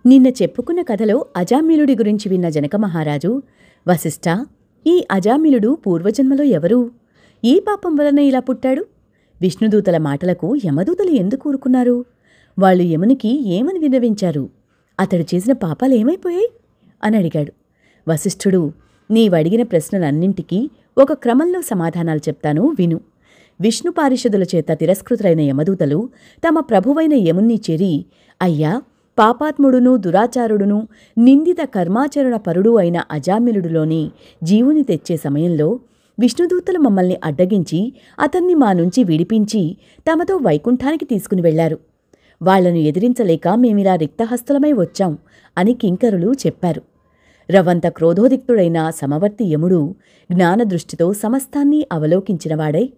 నిన్న చెప్పుకున్న కథలో అజామిలుడి గురించి విన్న జనక మహారాజు, వశిష్ఠ, ఈ అజామిలుడు పూర్వజన్మలో ఎవరు? ఏ పాపం వలన ఇలా పుట్టాడు? విష్ణుదూతల మాటలకు యమదూతలు ఎందుకు ఊరుకున్నారు? వాళ్ళు యమునికి ఏమని విన్నవించారు? అతడు చేసిన పాపాలేమైపోయాయి అని అడిగాడు. వశిష్ఠుడు, నీవడిగిన ప్రశ్నలన్నింటికీ ఒక క్రమంలో సమాధానాలు చెప్తాను, విను. విష్ణు పారిషదుల చేత తిరస్కృతులైన యమదూతలు తమ ప్రభువైన యముణ్ణి చేరి, అయ్యా, పాపాత్ముడును దురాచారుడును నిందిత కర్మాచరణ పరుడు అయిన అజామిలుడులోని జీవుని తెచ్చే సమయంలో విష్ణుదూతలు మమ్మల్ని అడ్డగించి అతన్ని మా నుంచి విడిపించి తమతో వైకుంఠానికి తీసుకుని వెళ్లారు. వాళ్లను ఎదిరించలేక మేమిలా రిక్తహస్తులమై వచ్చాం అని కింకరులు చెప్పారు. రవంత క్రోధోదిక్తుడైన సమవర్తి యముడు జ్ఞానదృష్టితో సమస్తాన్ని అవలోకించినవాడై,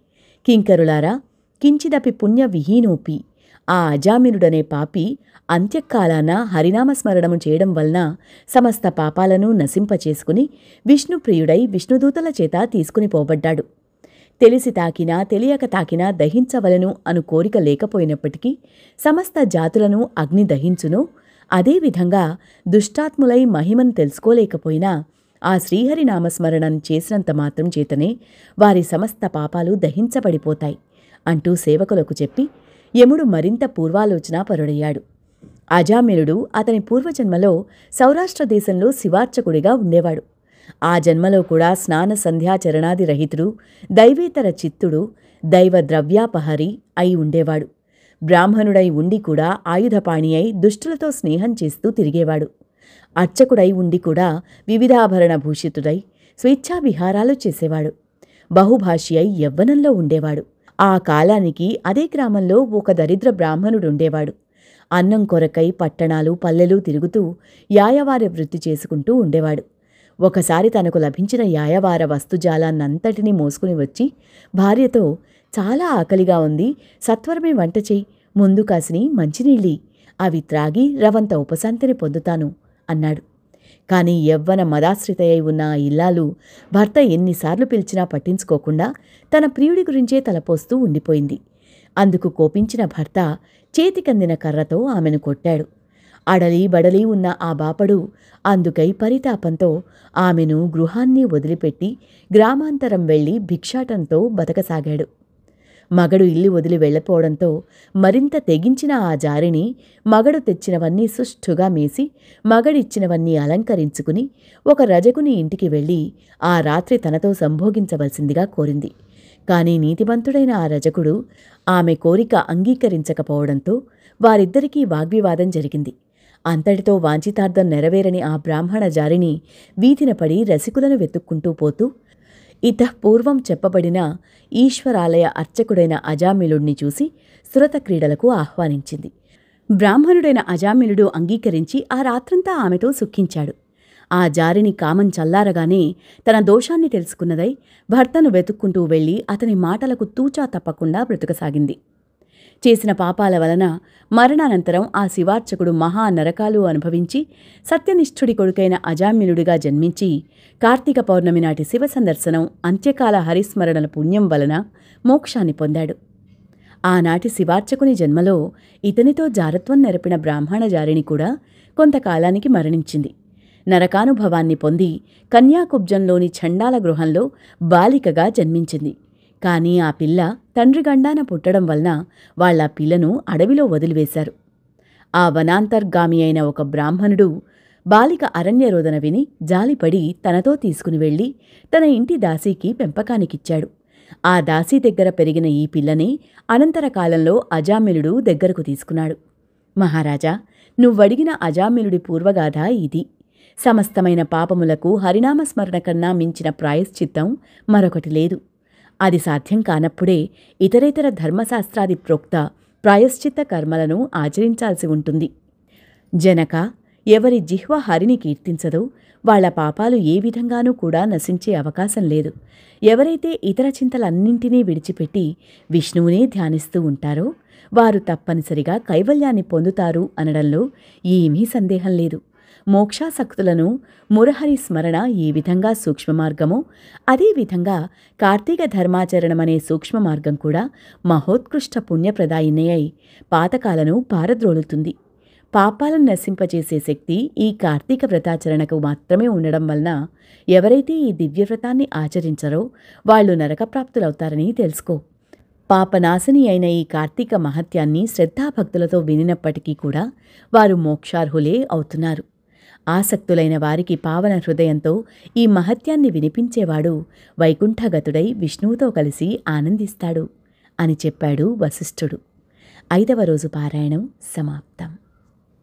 కింకరులారా, కించిదపి పుణ్య విహీనోపి, ఆ అజామిలుడనే పాపి అంత్యకాలాన హరినామస్మరణము చేయడం వలన సమస్త పాపాలను నశింపచేసుకుని విష్ణుప్రియుడై విష్ణుదూతల చేత తీసుకుని పోబడ్డాడు. తెలిసి తాకినా తెలియక తాకినా దహించవలను అను కోరిక లేకపోయినప్పటికీ సమస్త జాతులను అగ్ని దహించును. అదేవిధంగా దుష్టాత్ములై మహిమను తెలుసుకోలేకపోయినా ఆ శ్రీహరినామస్మరణం చేసినంత మాత్రం చేతనే వారి సమస్త పాపాలు దహించబడిపోతాయి అంటూ సేవకులకు చెప్పి యముడు మరింత పూర్వాలోచన పరుడయ్యాడు. అజామిలుడు అతని పూర్వజన్మలో సౌరాష్ట్ర దేశంలో శివార్చకుడిగా ఉండేవాడు. ఆ జన్మలో కూడా స్నాన సంధ్యాచరణాది రహితుడు, దైవేతర చిత్తుడు, దైవ ద్రవ్యాపహరి అయి ఉండేవాడు. బ్రాహ్మణుడై ఉండి కూడా ఆయుధపాణి అయి దుష్టులతో స్నేహం చేస్తూ తిరిగేవాడు. అర్చకుడై ఉండి కూడా వివిధాభరణ భూషితుడై స్వేచ్ఛావిహారాలు చేసేవాడు. బహుభాషి అయి యవ్వనంలో ఉండేవాడు. ఆ కాలానికి అదే గ్రామంలో ఒక దరిద్ర బ్రాహ్మణుడుండేవాడు. అన్నం కొరకై పట్టణాలు పల్లెలు తిరుగుతూ యాయవార వృత్తి చేసుకుంటూ ఉండేవాడు. ఒకసారి తనకు లభించిన యాయవార వస్తుజాలాన్నంతటినీ మోసుకుని వచ్చి భార్యతో, చాలా ఆకలిగా ఉంది, సత్వరమే వంట చెయ్యి, ముందు కాసిని మంచినీళ్ళి, అవి త్రాగి రవంత ఉపశాంతిని పొందుతాను అన్నాడు. కాని యవ్వన మదాశ్రితయై ఉన్న ఆ ఇల్లాలు భర్త ఎన్నిసార్లు పిలిచినా పట్టించుకోకుండా తన ప్రియుడి గురించే తలపోస్తూ ఉండిపోయింది. అందుకు కోపించిన భర్త చేతికందిన కర్రతో ఆమెను కొట్టాడు. అడలి బడలి ఉన్న ఆ బాపడు అందుకై పరితాపంతో ఆమెను గృహాన్ని వదిలిపెట్టి గ్రామాంతరం వెళ్లి భిక్షాటంతో బతకసాగాడు. మగడు ఇల్లు వదిలి వెళ్లిపోవడంతో మరింత తెగించిన ఆ జారిని మగడు తెచ్చినవన్నీ సుష్ఠుగా మేసి మగడిచ్చినవన్నీ అలంకరించుకుని ఒక రజకుని ఇంటికి వెళ్లి ఆ రాత్రి తనతో సంభోగించవలసిందిగా కోరింది. కాని నీతిమంతుడైన ఆ రజకుడు ఆమె కోరిక అంగీకరించకపోవడంతో వారిద్దరికీ వాగ్వివాదం జరిగింది. అంతటితో వాంఛితార్థం నెరవేరని ఆ బ్రాహ్మణ జారిని వీధిన పడి రసికులను వెతుక్కుంటూ పోతూ ఇతఃపూర్వం చెప్పబడిన ఈశ్వరాలయ అర్చకుడైన అజామిలుడిని చూసి సురత క్రీడలకు ఆహ్వానించింది. బ్రాహ్మణుడైన అజామిలుడు అంగీకరించి ఆ రాత్రంతా ఆమెతో సుఖించాడు. ఆ జారిని కామం చల్లారగానే తన దోషాన్ని తెలుసుకున్నదై భర్తను వెతుక్కుంటూ వెళ్లి అతని మాటలకు తూచా తప్పకుండా బ్రతుకసాగింది. చేసిన పాపాల వలన మరణానంతరం ఆ శివార్చకుడు మహా నరకాలు అనుభవించి సత్యనిష్ఠుడి కొడుకైన అజామిలుడిగా జన్మించి కార్తీక పౌర్ణమి నాటి శివ సందర్శనం, అంత్యకాల హరిస్మరణల పుణ్యం వలన మోక్షాన్ని పొందాడు. ఆనాటి శివార్చకుని జన్మలో ఇతనితో జారత్వం నెరపిన బ్రాహ్మణ జారిని కూడా కొంతకాలానికి మరణించింది. నరకానుభవాన్ని పొంది కన్యాకుబ్జంలోని చండాల గృహంలో బాలికగా జన్మించింది. కాని ఆ పిల్ల తండ్రి గండాన పుట్టడం వలన వాళ్ల పిల్లను అడవిలో వదిలివేశారు. ఆ వనాంతర్గామి అయిన ఒక బ్రాహ్మణుడు బాలిక అరణ్యరోదన విని జాలిపడి తనతో తీసుకుని వెళ్లి తన ఇంటి దాసీకి పెంపకానికిచ్చాడు. ఆ దాసీ దగ్గర పెరిగిన ఈ పిల్లని అనంతర కాలంలో అజామిలుడు దగ్గరకు తీసుకున్నాడు. మహారాజా, నువ్వడిగిన అజామిలుడి పూర్వగాథ ఇది. సమస్తమైన పాపములకు హరినామస్మరణ కన్నా మించిన ప్రాయశ్చిత్తం మరొకటి లేదు. అది సాధ్యం కానప్పుడే ఇతరేతర ధర్మశాస్త్రాది ప్రోక్త ప్రాయశ్చిత్త కర్మలను ఆచరించాల్సి ఉంటుంది. జనక, ఎవరి జిహ్వ హరిని కీర్తించదో వాళ్ల పాపాలు ఏ విధంగానూ కూడా నశించే అవకాశం లేదు. ఎవరైతే ఇతర చింతలన్నింటినీ విడిచిపెట్టి విష్ణువునే ధ్యానిస్తూ ఉంటారో వారు తప్పనిసరిగా కైవల్యాన్ని పొందుతారు అనడంలో ఏమీ సందేహం లేదు. మోక్షాసక్తులను మురహరి స్మరణ ఏ విధంగా సూక్ష్మమార్గమో అదేవిధంగా కార్తీక ధర్మాచరణమనే సూక్ష్మమార్గం కూడా మహోత్కృష్ట పుణ్యప్రదాయిని అయి పాతకాలను పారద్రోలుతుంది. పాపాలను నశింపచేసే శక్తి ఈ కార్తీక వ్రతాచరణకు మాత్రమే ఉండడం వలన ఎవరైతే ఈ దివ్యవ్రతాన్ని ఆచరించరో వాళ్ళు నరకప్రాప్తులవుతారని తెలుసుకో. పాపనాశని అయిన ఈ కార్తీక మహత్యాన్ని శ్రద్ధాభక్తులతో వినినప్పటికీ కూడా వారు మోక్షార్హులే అవుతున్నారు. ఆసక్తులైన వారికి పావన హృదయంతో ఈ మహత్యాన్ని వినిపించేవాడు వైకుంఠగతుడై విష్ణువుతో కలిసి ఆనందిస్తాడు అని చెప్పాడు వశిష్ఠుడు. 5వ రోజు పారాయణం సమాప్తం.